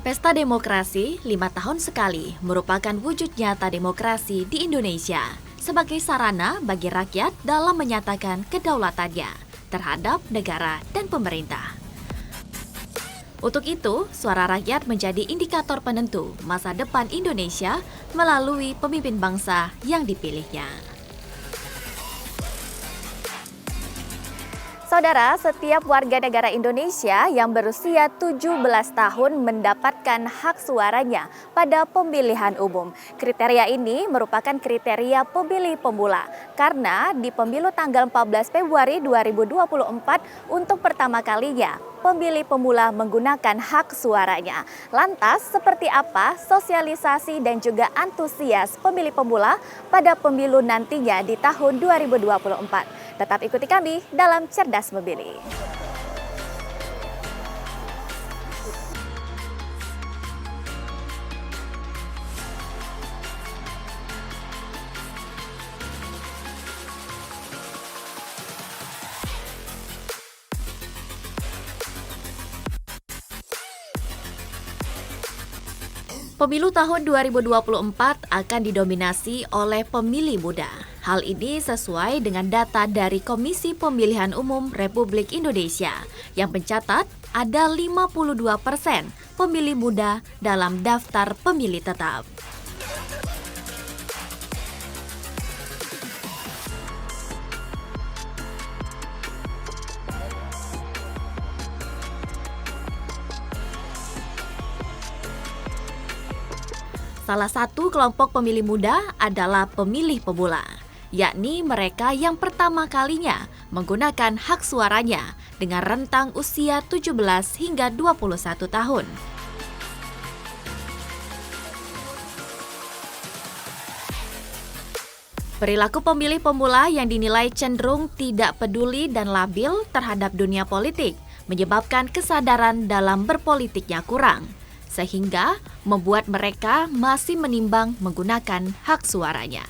Pesta Demokrasi 5 tahun sekali merupakan wujud nyata demokrasi di Indonesia sebagai sarana bagi rakyat dalam menyatakan kedaulatannya terhadap negara dan pemerintah. Untuk itu, suara rakyat menjadi indikator penentu masa depan Indonesia melalui pemimpin bangsa yang dipilihnya. Saudara, setiap warga negara Indonesia yang berusia 17 tahun mendapatkan hak suaranya pada pemilihan umum. Kriteria ini merupakan kriteria pemilih pemula karena di pemilu tanggal 14 Februari 2024 untuk pertama kalinya pemilih pemula menggunakan hak suaranya. Lantas, seperti apa sosialisasi dan juga antusias pemilih pemula pada pemilu nantinya di tahun 2024? Tetap ikuti kami dalam Cerdas Memilih. Pemilu tahun 2024 akan didominasi oleh pemilih muda. Hal ini sesuai dengan data dari Komisi Pemilihan Umum Republik Indonesia yang mencatat ada 52% pemilih muda dalam daftar pemilih tetap. Salah satu kelompok pemilih muda adalah pemilih pemula, yakni mereka yang pertama kalinya menggunakan hak suaranya dengan rentang usia 17 hingga 21 tahun. Perilaku pemilih pemula yang dinilai cenderung tidak peduli dan labil terhadap dunia politik menyebabkan kesadaran dalam berpolitiknya kurang, sehingga membuat mereka masih menimbang menggunakan hak suaranya.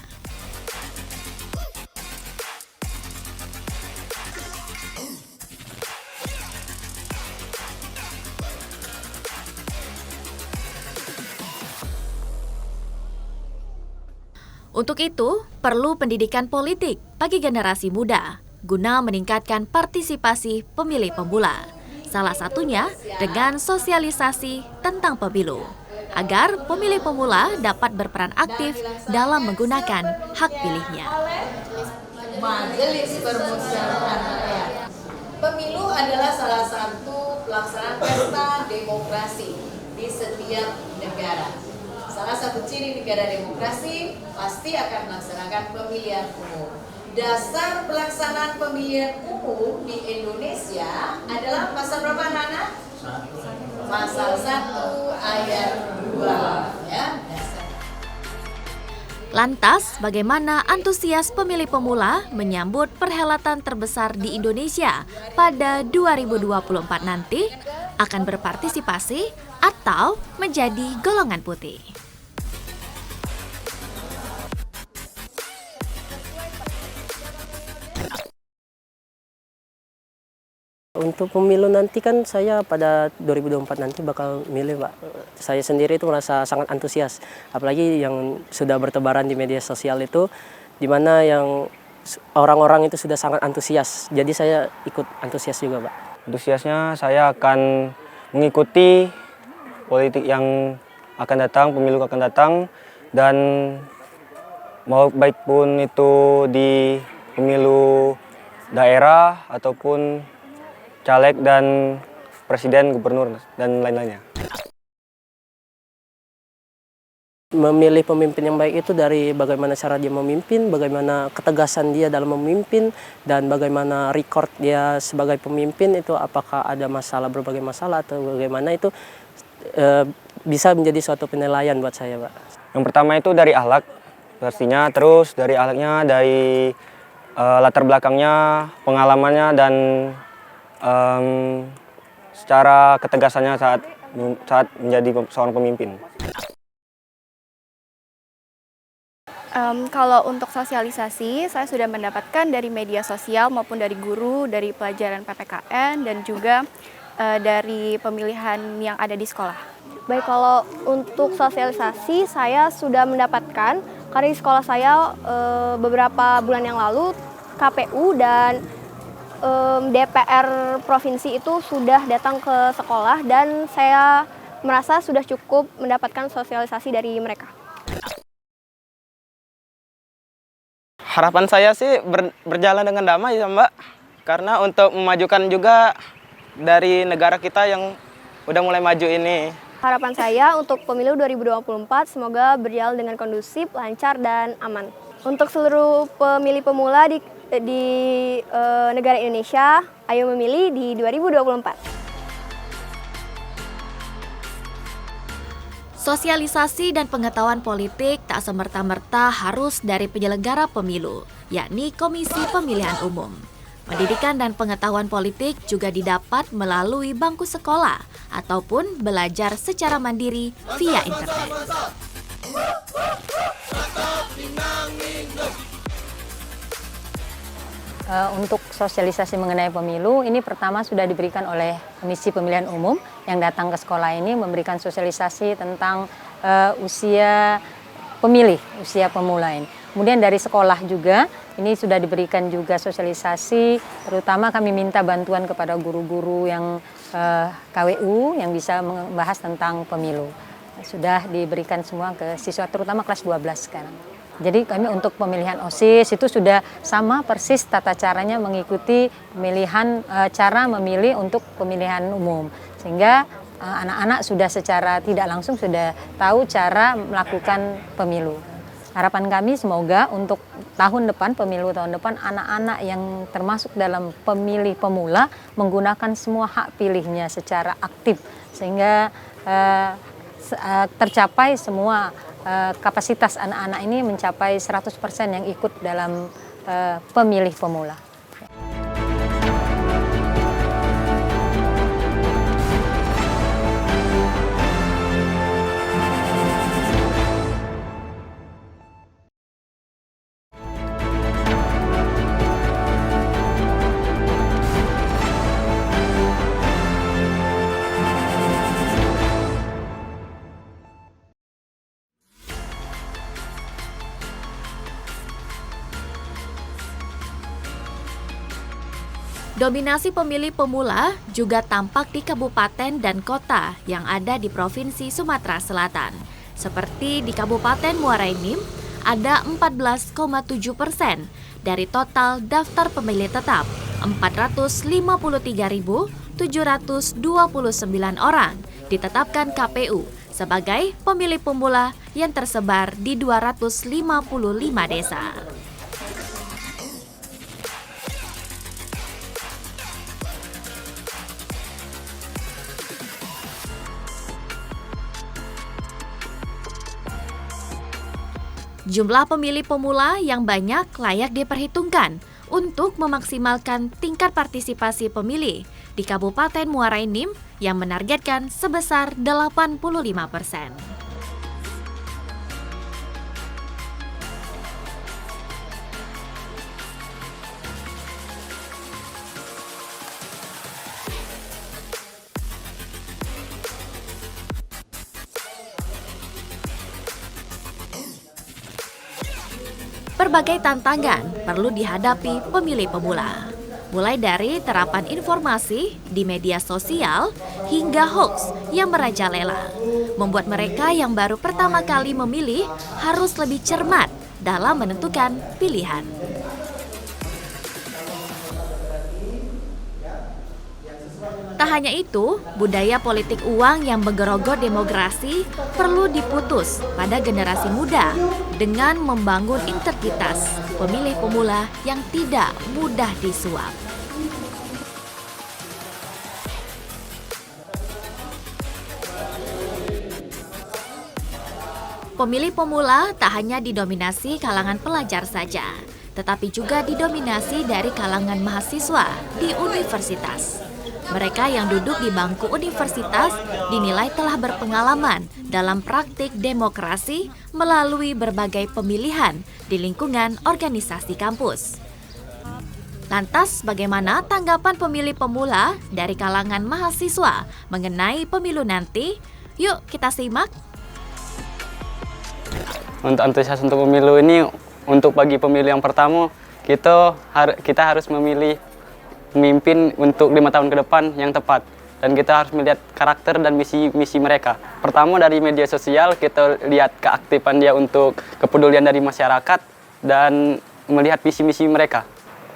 Untuk itu, perlu pendidikan politik bagi generasi muda guna meningkatkan partisipasi pemilih pemula. Salah satunya dengan sosialisasi tentang pemilu, agar pemilih pemula dapat berperan aktif dalam menggunakan hak pilihnya. Majelis Permusyawaratan Rakyat. Pemilu adalah salah satu pelaksanaan pesta demokrasi di setiap negara. Salah satu ciri negara demokrasi pasti akan melaksanakan pemilihan umum. Dasar pelaksanaan pemilihan umum di Indonesia adalah pasal berapa, Nana? Pasal 1 ayat 2 ya. Lantas, bagaimana antusias pemilih pemula menyambut perhelatan terbesar di Indonesia pada 2024 nanti? Akan berpartisipasi atau menjadi golongan putih? Untuk pemilu nanti kan saya pada 2024 nanti bakal milih, Pak. Saya sendiri itu merasa sangat antusias, apalagi yang sudah bertebaran di media sosial itu, di mana yang orang-orang itu sudah sangat antusias. Jadi saya ikut antusias juga, Pak. Antusiasnya saya akan mengikuti politik yang akan datang, pemilu akan datang, dan mau baik pun itu di pemilu daerah ataupun caleg dan presiden, gubernur, dan lain-lainnya. Memilih pemimpin yang baik itu dari bagaimana cara dia memimpin, bagaimana ketegasan dia dalam memimpin, dan bagaimana record dia sebagai pemimpin itu apakah ada masalah, berbagai masalah, atau bagaimana itu bisa menjadi suatu penilaian buat saya, Pak. Yang pertama itu dari akhlak, pastinya, terus dari akhlaknya, dari latar belakangnya, pengalamannya, dan secara ketegasannya saat menjadi seorang pemimpin. Kalau untuk sosialisasi, saya sudah mendapatkan dari media sosial maupun dari guru, dari pelajaran PPKN, dan juga dari pemilihan yang ada di sekolah. Baik, kalau untuk sosialisasi saya sudah mendapatkan karena di sekolah saya beberapa bulan yang lalu KPU dan DPR provinsi itu sudah datang ke sekolah dan saya merasa sudah cukup mendapatkan sosialisasi dari mereka. Harapan saya sih berjalan dengan damai ya Mbak, karena untuk memajukan juga dari negara kita yang udah mulai maju ini. Harapan saya untuk pemilu 2024 semoga berjalan dengan kondusif, lancar, dan aman. Untuk seluruh pemilih pemula di negara Indonesia, ayo memilih di 2024. Sosialisasi dan pengetahuan politik tak semerta-merta harus dari penyelenggara pemilu, yakni Komisi Pemilihan Umum. Pendidikan dan pengetahuan politik juga didapat melalui bangku sekolah ataupun belajar secara mandiri via internet. Untuk sosialisasi mengenai pemilu, ini pertama sudah diberikan oleh Komisi Pemilihan Umum yang datang ke sekolah ini memberikan sosialisasi tentang usia pemilih, usia pemula ini. Kemudian dari sekolah juga, ini sudah diberikan juga sosialisasi, terutama kami minta bantuan kepada guru-guru yang KWU yang bisa membahas tentang pemilu. Sudah diberikan semua ke siswa, terutama kelas 12 sekarang. Jadi kami untuk pemilihan OSIS itu sudah sama persis tata caranya mengikuti pemilihan cara memilih untuk pemilihan umum. Sehingga anak-anak sudah secara tidak langsung sudah tahu cara melakukan pemilu. Harapan kami semoga untuk tahun depan, pemilu tahun depan, anak-anak yang termasuk dalam pemilih pemula menggunakan semua hak pilihnya secara aktif. Sehingga tercapai semua kapasitas anak-anak ini mencapai 100% yang ikut dalam pemilih pemula. Dominasi pemilih pemula juga tampak di kabupaten dan kota yang ada di Provinsi Sumatera Selatan. Seperti di Kabupaten Muara Enim, ada 14,7% dari total daftar pemilih tetap, 453.729 orang ditetapkan KPU sebagai pemilih pemula yang tersebar di 255 desa. Jumlah pemilih pemula yang banyak layak diperhitungkan untuk memaksimalkan tingkat partisipasi pemilih di Kabupaten Muara Enim yang menargetkan sebesar 85%. Berbagai tantangan perlu dihadapi pemilih pemula, mulai dari terapan informasi di media sosial hingga hoax yang merajalela, membuat mereka yang baru pertama kali memilih harus lebih cermat dalam menentukan pilihan. Tak hanya itu, budaya politik uang yang menggerogot demokrasi perlu diputus pada generasi muda dengan membangun integritas pemilih pemula yang tidak mudah disuap. Pemilih pemula tak hanya didominasi kalangan pelajar saja, tetapi juga didominasi dari kalangan mahasiswa di universitas. Mereka yang duduk di bangku universitas dinilai telah berpengalaman dalam praktik demokrasi melalui berbagai pemilihan di lingkungan organisasi kampus. Lantas, bagaimana tanggapan pemilih pemula dari kalangan mahasiswa mengenai pemilu nanti? Yuk kita simak. Untuk antusias untuk pemilu ini, untuk bagi pemilu yang pertama, kita harus memilih pemimpin untuk 5 tahun ke depan yang tepat. Dan kita harus melihat karakter dan misi mereka. Pertama dari media sosial, kita lihat keaktifan dia untuk kepedulian dari masyarakat dan melihat visi-misi mereka.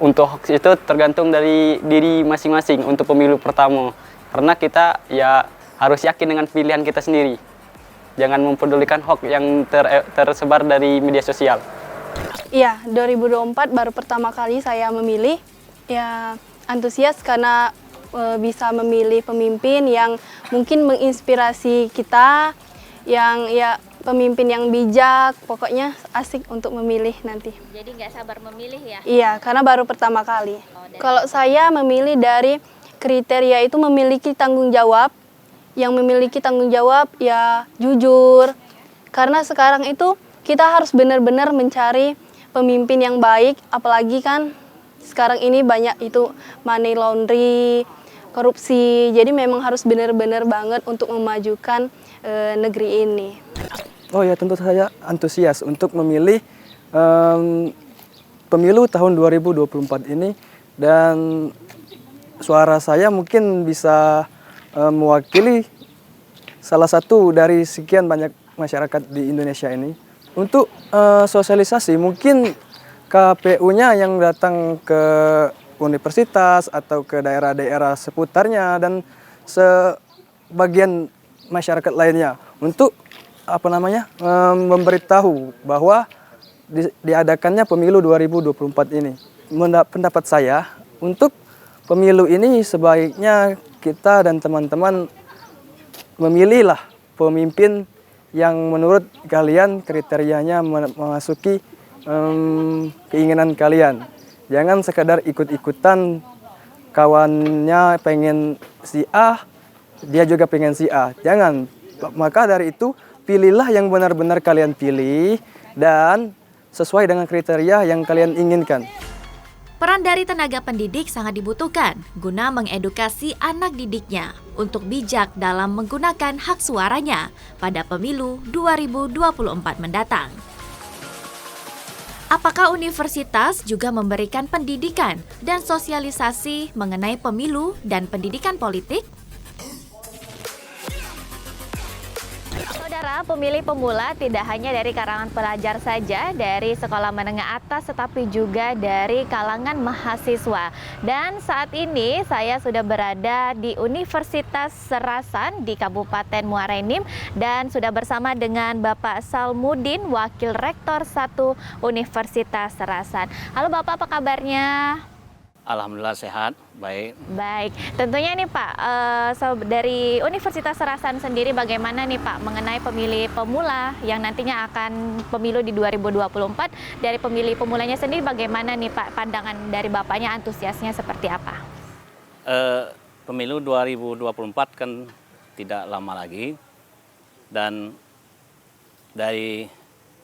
Untuk hoax itu tergantung dari diri masing-masing untuk pemilu pertama. Karena kita ya harus yakin dengan pilihan kita sendiri. Jangan mempedulikan hoax yang tersebar dari media sosial. Iya, 2024 baru pertama kali saya memilih. Ya, antusias karena bisa memilih pemimpin yang mungkin menginspirasi kita, yang ya pemimpin yang bijak, pokoknya asik untuk memilih nanti. Jadi nggak sabar memilih ya? Iya, karena baru pertama kali. Kalau saya memilih dari kriteria itu memiliki tanggung jawab, yang memiliki tanggung jawab ya jujur. Karena sekarang itu kita harus benar-benar mencari pemimpin yang baik, apalagi kan sekarang ini banyak itu money laundry, korupsi. Jadi memang harus benar-benar banget untuk memajukan negeri ini. Oh ya, tentu saya antusias untuk memilih pemilu tahun 2024 ini, dan suara saya mungkin bisa mewakili salah satu dari sekian banyak masyarakat di Indonesia ini. Untuk sosialisasi, mungkin KPU-nya yang datang ke universitas atau ke daerah-daerah seputarnya dan sebagian masyarakat lainnya untuk memberitahu bahwa diadakannya pemilu 2024 ini. Pendapat saya, untuk pemilu ini sebaiknya kita dan teman-teman memilihlah pemimpin yang menurut kalian kriterianya memasuki keinginan kalian. Jangan sekadar ikut-ikutan, kawannya pengen si A, dia juga pengen si A. Jangan. Maka dari itu, pilihlah yang benar-benar kalian pilih dan sesuai dengan kriteria yang kalian inginkan. Peran dari tenaga pendidik sangat dibutuhkan guna mengedukasi anak didiknya untuk bijak dalam menggunakan hak suaranya pada pemilu 2024 mendatang. Apakah universitas juga memberikan pendidikan dan sosialisasi mengenai pemilu dan pendidikan politik? Saudara, pemilih pemula tidak hanya dari kalangan pelajar saja dari sekolah menengah atas, tetapi juga dari kalangan mahasiswa. Dan saat ini saya sudah berada di Universitas Serasan di Kabupaten Muara Enim dan sudah bersama dengan Bapak Salmudin, Wakil Rektor 1 Universitas Serasan. Halo Bapak, apa kabarnya? Alhamdulillah sehat, baik. Baik, tentunya nih Pak, dari Universitas Serasan sendiri bagaimana nih Pak mengenai pemilih pemula yang nantinya akan pemilu di 2024, dari pemilih pemulanya sendiri bagaimana nih Pak pandangan dari Bapaknya, antusiasnya seperti apa? Pemilu 2024 kan tidak lama lagi, dan dari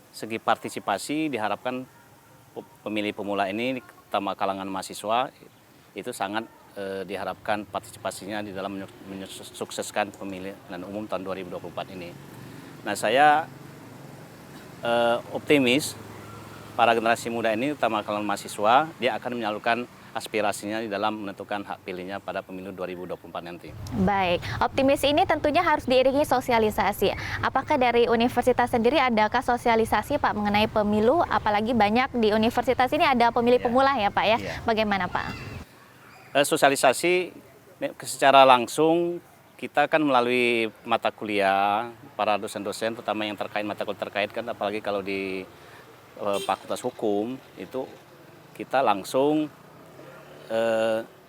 segi partisipasi diharapkan pemilih pemula ini terutama kalangan mahasiswa itu sangat diharapkan partisipasinya di dalam mensukseskan pemilihan umum tahun 2024 ini. Nah, saya optimis para generasi muda ini terutama kalangan mahasiswa dia akan menyalurkan aspirasinya di dalam menentukan hak pilihnya pada pemilu 2024 nanti. Baik, optimis ini tentunya harus diiringi sosialisasi. Apakah dari universitas sendiri adakah sosialisasi Pak mengenai pemilu? Apalagi banyak di universitas ini ada pemilih pemula ya Pak ya. Bagaimana Pak? Sosialisasi secara langsung kita kan melalui mata kuliah, para dosen-dosen terutama yang terkait mata kuliah terkait kan, apalagi kalau di Fakultas Hukum itu kita langsung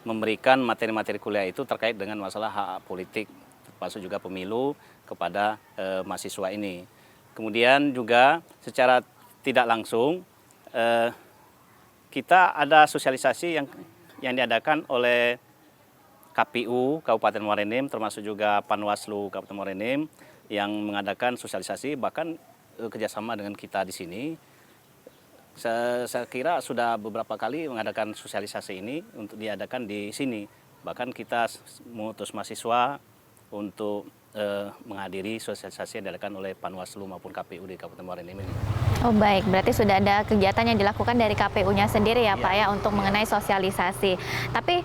memberikan materi-materi kuliah itu terkait dengan masalah hak politik, termasuk juga pemilu kepada mahasiswa ini. Kemudian juga secara tidak langsung kita ada sosialisasi yang diadakan oleh KPU Kabupaten Muara Enim, termasuk juga Panwaslu Kabupaten Muara Enim yang mengadakan sosialisasi, bahkan kerjasama dengan kita di sini. Saya kira sudah beberapa kali mengadakan sosialisasi ini untuk diadakan di sini. Bahkan kita mengutus mahasiswa untuk menghadiri sosialisasi yang diadakan oleh Panwaslu maupun KPU di Kabupaten Muara Enim ini. Oh baik, berarti sudah ada kegiatan yang dilakukan dari KPU-nya sendiri ya Pak ya untuk mengenai sosialisasi. Tapi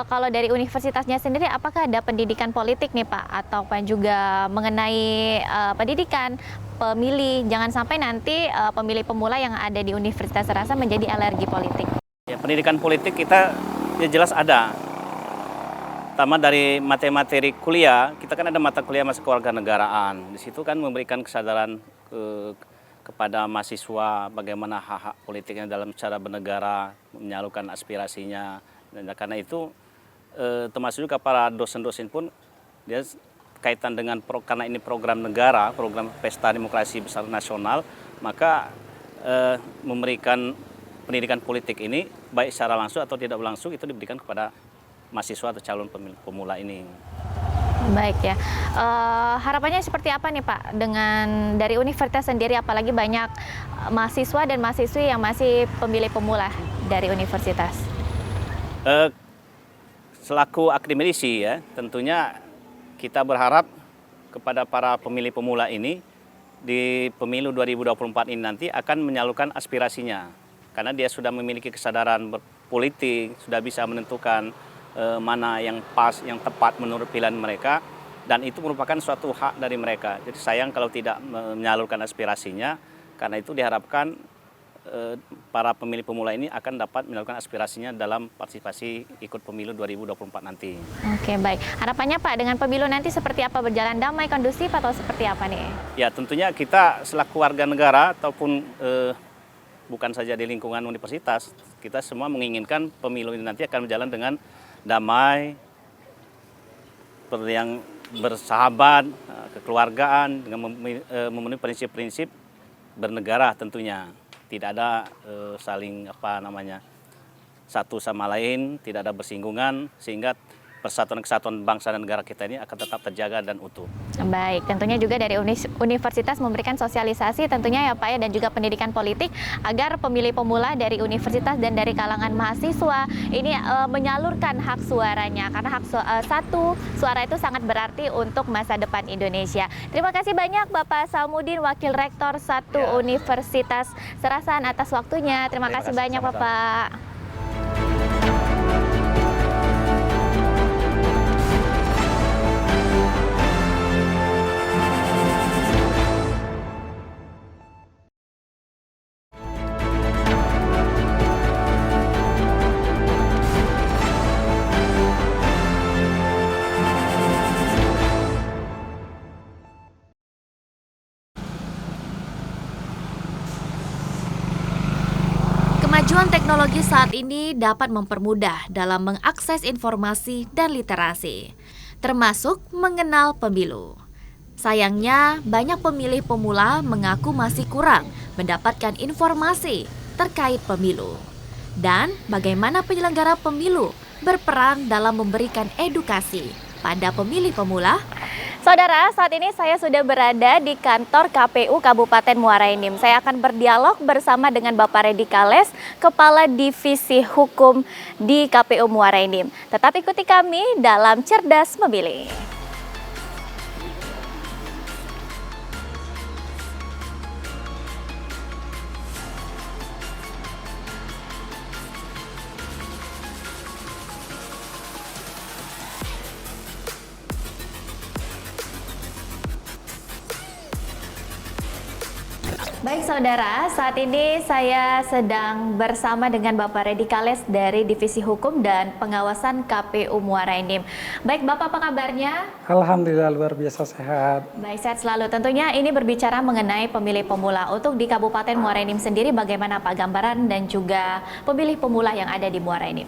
kalau dari universitasnya sendiri apakah ada pendidikan politik nih Pak? Atau juga mengenai pendidikan pemilih, jangan sampai nanti pemilih pemula yang ada di Universitas Serasa menjadi alergi politik. Ya, pendidikan politik kita ya jelas ada. Pertama dari materi kuliah, kita kan ada mata kuliah masa kewarganegaraan. Di situ kan memberikan kesadaran kepada mahasiswa bagaimana hak-hak politiknya dalam cara bernegara, menyalurkan aspirasinya. Dan karena itu termasuk juga para dosen-dosen pun dia kaitan dengan karena ini program negara, program pesta demokrasi besar nasional, maka memberikan pendidikan politik ini baik secara langsung atau tidak langsung itu diberikan kepada mahasiswa atau calon pemula ini. Baik ya, harapannya seperti apa nih Pak dengan dari universitas sendiri, apalagi banyak mahasiswa dan mahasiswi yang masih pemilih pemula dari universitas? Selaku akademisi ya, tentunya kita berharap kepada para pemilih pemula ini di pemilu 2024 ini nanti akan menyalurkan aspirasinya. Karena dia sudah memiliki kesadaran berpolitik, sudah bisa menentukan mana yang pas, yang tepat menurut pilihan mereka, dan itu merupakan suatu hak dari mereka. Jadi sayang kalau tidak menyalurkan aspirasinya, karena itu diharapkan para pemilih pemula ini akan dapat menyalurkan aspirasinya dalam partisipasi ikut pemilu 2024 nanti. Oke baik, harapannya Pak dengan pemilu nanti seperti apa, berjalan damai, kondusif atau seperti apa nih? Ya tentunya kita selaku warga negara ataupun bukan saja di lingkungan universitas, kita semua menginginkan pemilu ini nanti akan berjalan dengan damai, yang bersahabat, kekeluargaan, dengan memenuhi prinsip-prinsip bernegara tentunya. Tidak ada saling satu sama lain, tidak ada bersinggungan, sehingga persatuan kesatuan bangsa dan negara kita ini akan tetap terjaga dan utuh. Baik, tentunya juga dari universitas memberikan sosialisasi tentunya ya Pak ya, dan juga pendidikan politik agar pemilih pemula dari universitas dan dari kalangan mahasiswa ini menyalurkan hak suaranya, karena satu suara itu sangat berarti untuk masa depan Indonesia. Terima kasih banyak Bapak Salmudin, Wakil Rektor 1 Universitas Serasan atas waktunya. Terima kasih banyak Bapak. Kemajuan teknologi saat ini dapat mempermudah dalam mengakses informasi dan literasi, termasuk mengenal pemilu. Sayangnya, banyak pemilih pemula mengaku masih kurang mendapatkan informasi terkait pemilu. Dan bagaimana penyelenggara pemilu berperan dalam memberikan edukasi pada pemilih pemula? Saudara, saat ini saya sudah berada di kantor KPU Kabupaten Muara Enim. Saya akan berdialog bersama dengan Bapak Redi Kales, Kepala Divisi Hukum di KPU Muara Enim. Tetap ikuti kami dalam Cerdas Memilih. Baik saudara, saat ini saya sedang bersama dengan Bapak Redi Kales dari Divisi Hukum dan Pengawasan KPU Muara Enim. Baik Bapak, apa kabarnya? Alhamdulillah luar biasa sehat. Baik, sehat selalu. Tentunya ini berbicara mengenai pemilih pemula. Untuk di Kabupaten Muara Enim sendiri bagaimana Pak gambaran dan juga pemilih pemula yang ada di Muara Enim?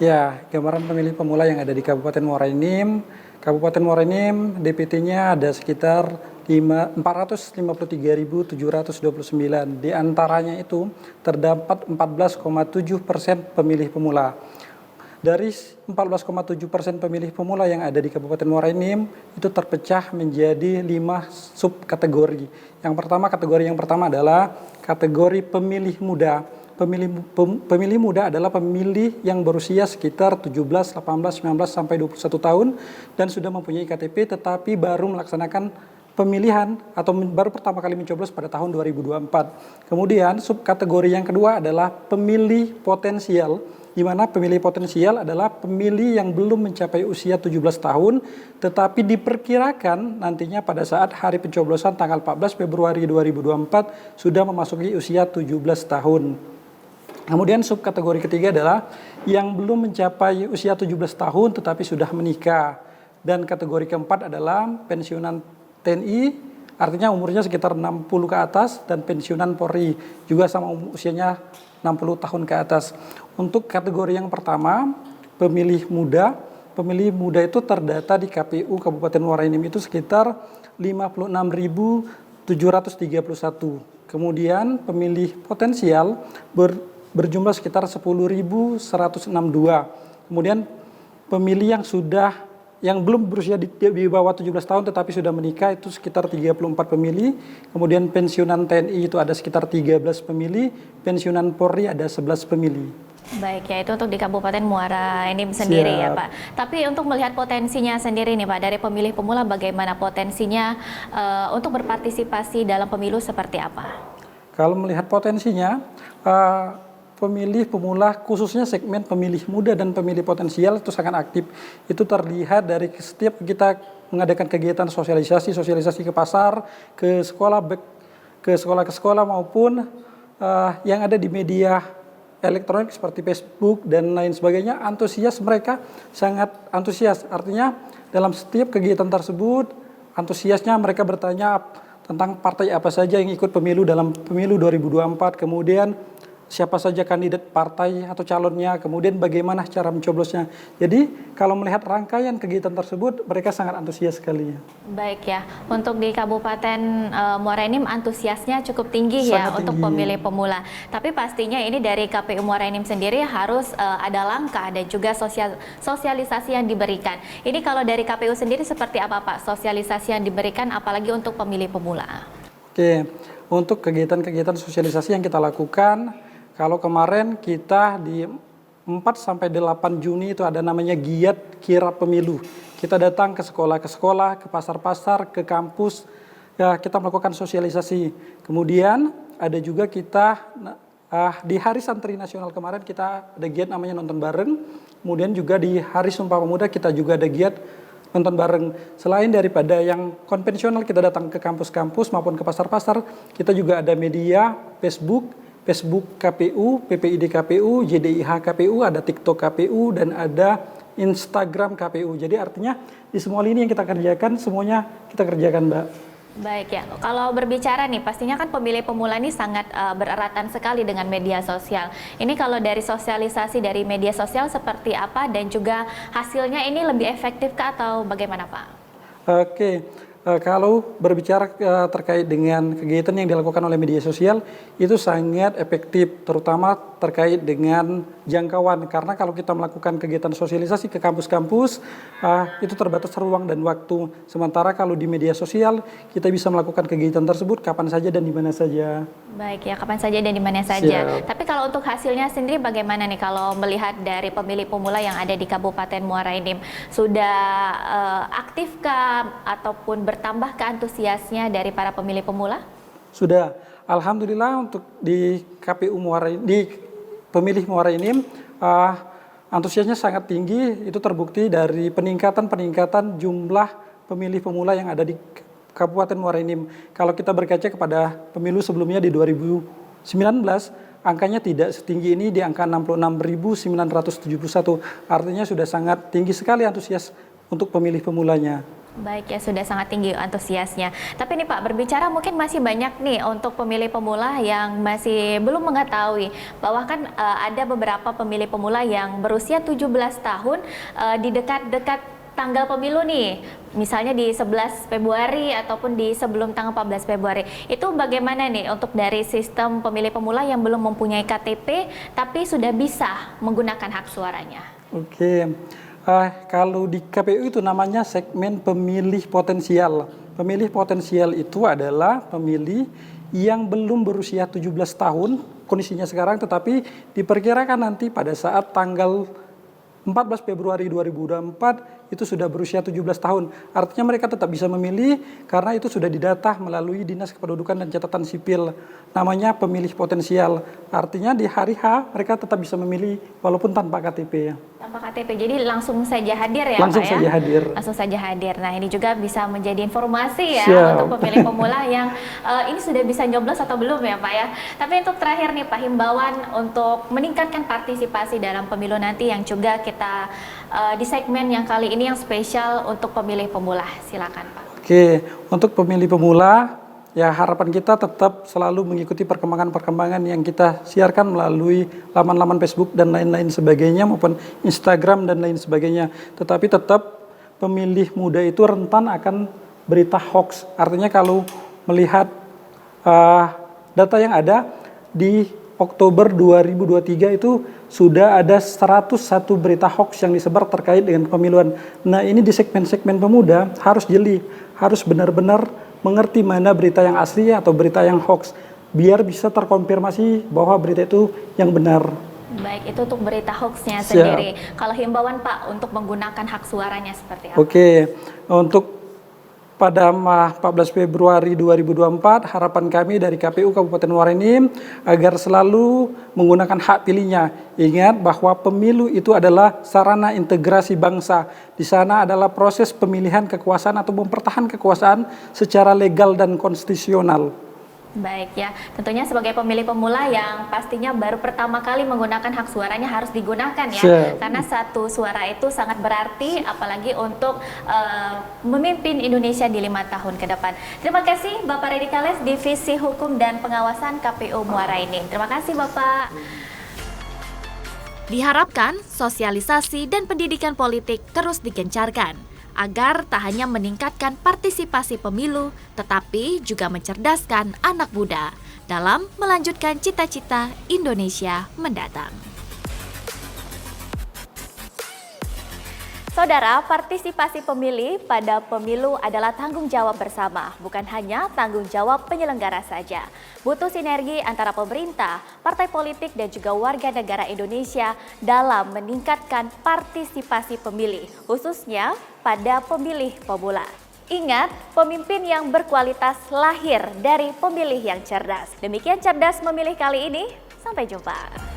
Ya, gambaran pemilih pemula yang ada di Kabupaten Muara Enim. Kabupaten Muara Enim DPT-nya ada sekitar 453.729. Di antaranya itu terdapat 14,7% pemilih pemula. Dari 14,7% pemilih pemula yang ada di Kabupaten Muara Enim itu terpecah menjadi 5 subkategori. Kategori yang pertama adalah kategori pemilih muda. pemilih muda adalah pemilih yang berusia sekitar 17, 18, 19 sampai 21 tahun dan sudah mempunyai KTP tetapi baru melaksanakan pemilihan atau baru pertama kali mencoblos pada tahun 2024. Kemudian subkategori yang kedua adalah pemilih potensial, di mana pemilih potensial adalah pemilih yang belum mencapai usia 17 tahun tetapi diperkirakan nantinya pada saat hari pencoblosan tanggal 14 Februari 2024 sudah memasuki usia 17 tahun. Kemudian subkategori ketiga adalah yang belum mencapai usia 17 tahun tetapi sudah menikah. Dan kategori keempat adalah pensiunan TNI, artinya umurnya sekitar 60 ke atas, dan pensiunan Polri juga sama usianya 60 tahun ke atas. Untuk kategori yang pertama, pemilih muda itu terdata di KPU Kabupaten Muara Enim itu sekitar 56.731. Kemudian pemilih potensial berjumlah sekitar 10.162. Kemudian pemilih yang belum berusia di bawah 17 tahun tetapi sudah menikah itu sekitar 34 pemilih. Kemudian pensiunan TNI itu ada sekitar 13 pemilih, pensiunan Polri ada 11 pemilih. Baik, ya itu untuk di Kabupaten Muara Enim sendiri. Siap. Ya Pak. Tapi untuk melihat potensinya sendiri nih Pak, dari pemilih pemula bagaimana potensinya untuk berpartisipasi dalam pemilu seperti apa? Kalau melihat potensinya, pemilih pemula khususnya segmen pemilih muda dan pemilih potensial itu sangat aktif. Itu terlihat dari setiap kita mengadakan kegiatan sosialisasi ke pasar, ke sekolah maupun yang ada di media elektronik seperti Facebook dan lain sebagainya. Mereka sangat antusias. Artinya dalam setiap kegiatan tersebut antusiasnya mereka bertanya tentang partai apa saja yang ikut pemilu dalam pemilu 2024, kemudian siapa saja kandidat partai atau calonnya, kemudian bagaimana cara mencoblosnya. Jadi kalau melihat rangkaian kegiatan tersebut, mereka sangat antusias sekali. Baik ya, untuk di Kabupaten Muara Enim antusiasnya cukup tinggi sangat ya tinggi. Untuk pemilih pemula. Tapi pastinya ini dari KPU Muara Enim sendiri harus ada langkah dan juga sosialisasi yang diberikan. Ini kalau dari KPU sendiri seperti apa Pak sosialisasi yang diberikan apalagi untuk pemilih pemula? Oke, untuk kegiatan-kegiatan sosialisasi yang kita lakukan, kalau kemarin kita di 4-8 Juni itu ada namanya giat kirap pemilu. Kita datang ke sekolah, ke pasar-pasar, ke kampus, ya kita melakukan sosialisasi. Kemudian ada juga kita di Hari Santri Nasional kemarin kita ada giat namanya nonton bareng. Kemudian juga di Hari Sumpah Pemuda kita juga ada giat nonton bareng. Selain daripada yang konvensional kita datang ke kampus-kampus maupun ke pasar-pasar, kita juga ada media Facebook KPU, PPID KPU, JDIH KPU, ada TikTok KPU, dan ada Instagram KPU. Jadi artinya di semua lini yang kita kerjakan, semuanya kita kerjakan, Mbak. Baik ya, kalau berbicara nih, pastinya kan pemilih pemula ini sangat bereratan sekali dengan media sosial. Ini kalau dari sosialisasi dari media sosial seperti apa dan juga hasilnya ini lebih efektif kah atau bagaimana Pak? Oke. Kalau berbicara terkait dengan kegiatan yang dilakukan oleh media sosial, itu sangat efektif, terutama terkait dengan jangkauan. Karena kalau kita melakukan kegiatan sosialisasi ke kampus-kampus, itu terbatas ruang dan waktu. Sementara kalau di media sosial, kita bisa melakukan kegiatan tersebut kapan saja dan di mana saja. Baik ya, kapan saja dan di mana saja. Siap. Tapi kalau untuk hasilnya sendiri bagaimana nih kalau melihat dari pemilih pemula yang ada di Kabupaten Muara Enim? Sudah aktifkah ataupun bertambah antusiasnya dari para pemilih pemula? Sudah, alhamdulillah untuk di KPU Muara di pemilih Muara Enim antusiasnya sangat tinggi. Itu terbukti dari peningkatan jumlah pemilih pemula yang ada di Kabupaten Muara Enim. Kalau kita berkaca kepada pemilu sebelumnya di 2019, angkanya tidak setinggi ini di angka 66.971. Artinya sudah sangat tinggi sekali antusias untuk pemilih pemulanya. Baik ya, sudah sangat tinggi antusiasnya. Tapi nih Pak, berbicara mungkin masih banyak nih untuk pemilih pemula yang masih belum mengetahui bahwa kan ada beberapa pemilih pemula yang berusia 17 tahun di dekat-dekat tanggal pemilu nih, misalnya di 11 Februari ataupun di sebelum tanggal 14 Februari. Itu bagaimana nih untuk dari sistem pemilih pemula yang belum mempunyai KTP tapi sudah bisa menggunakan hak suaranya? Oke. Kalau di KPU itu namanya segmen pemilih potensial. Pemilih potensial itu adalah pemilih yang belum berusia 17 tahun kondisinya sekarang, tetapi diperkirakan nanti pada saat tanggal 14 Februari 2024 itu sudah berusia 17 tahun. Artinya mereka tetap bisa memilih karena itu sudah didata melalui Dinas Kependudukan dan Catatan Sipil. Namanya pemilih potensial. Artinya di hari H mereka tetap bisa memilih walaupun tanpa KTP. Tanpa KTP, jadi langsung saja hadir ya Langsung Pak ya? saja hadir. Langsung saja hadir. Nah ini juga bisa menjadi informasi ya Siap. untuk pemilih pemula yang ini sudah bisa nyoblos atau belum ya Pak ya. Tapi untuk terakhir nih Pak, himbauan untuk meningkatkan partisipasi dalam pemilu nanti yang juga kita di segmen yang kali ini yang spesial untuk pemilih pemula. Silakan Pak. Oke, untuk pemilih pemula, ya harapan kita tetap selalu mengikuti perkembangan-perkembangan yang kita siarkan melalui laman-laman Facebook dan lain-lain sebagainya maupun Instagram dan lain sebagainya. Tetapi tetap pemilih muda itu rentan akan berita hoax. Artinya kalau melihat data yang ada di Oktober 2023 itu sudah ada 101 berita hoax yang disebar terkait dengan pemiluan. Nah ini di segmen-segmen pemuda harus jeli, harus benar-benar mengerti mana berita yang asli atau berita yang hoax, biar bisa terkonfirmasi bahwa berita itu yang benar. Baik, itu untuk berita hoaxnya sendiri. Kalau himbauan Pak untuk menggunakan hak suaranya seperti apa? Oke, untuk pada 14 Februari 2024, harapan kami dari KPU Kabupaten Muara Enim agar selalu menggunakan hak pilihnya. Ingat bahwa pemilu itu adalah sarana integrasi bangsa. Di sana adalah proses pemilihan kekuasaan atau mempertahankan kekuasaan secara legal dan konstitusional. Baik ya, tentunya sebagai pemilih pemula yang pastinya baru pertama kali menggunakan hak suaranya harus digunakan ya. Siap. Karena satu suara itu sangat berarti apalagi untuk memimpin Indonesia di 5 tahun ke depan. Terima kasih Bapak Reddy Kales, Divisi Hukum dan Pengawasan KPU Muara Enim. Terima kasih Bapak. Diharapkan sosialisasi dan pendidikan politik terus digencarkan agar tak hanya meningkatkan partisipasi pemilu, tetapi juga mencerdaskan anak muda dalam melanjutkan cita-cita Indonesia mendatang. Saudara, partisipasi pemilih pada pemilu adalah tanggung jawab bersama, bukan hanya tanggung jawab penyelenggara saja. Butuh sinergi antara pemerintah, partai politik, dan juga warga negara Indonesia dalam meningkatkan partisipasi pemilih, khususnya pada pemilih pemula. Ingat, pemimpin yang berkualitas lahir dari pemilih yang cerdas. Demikian Cerdas Memilih kali ini, sampai jumpa.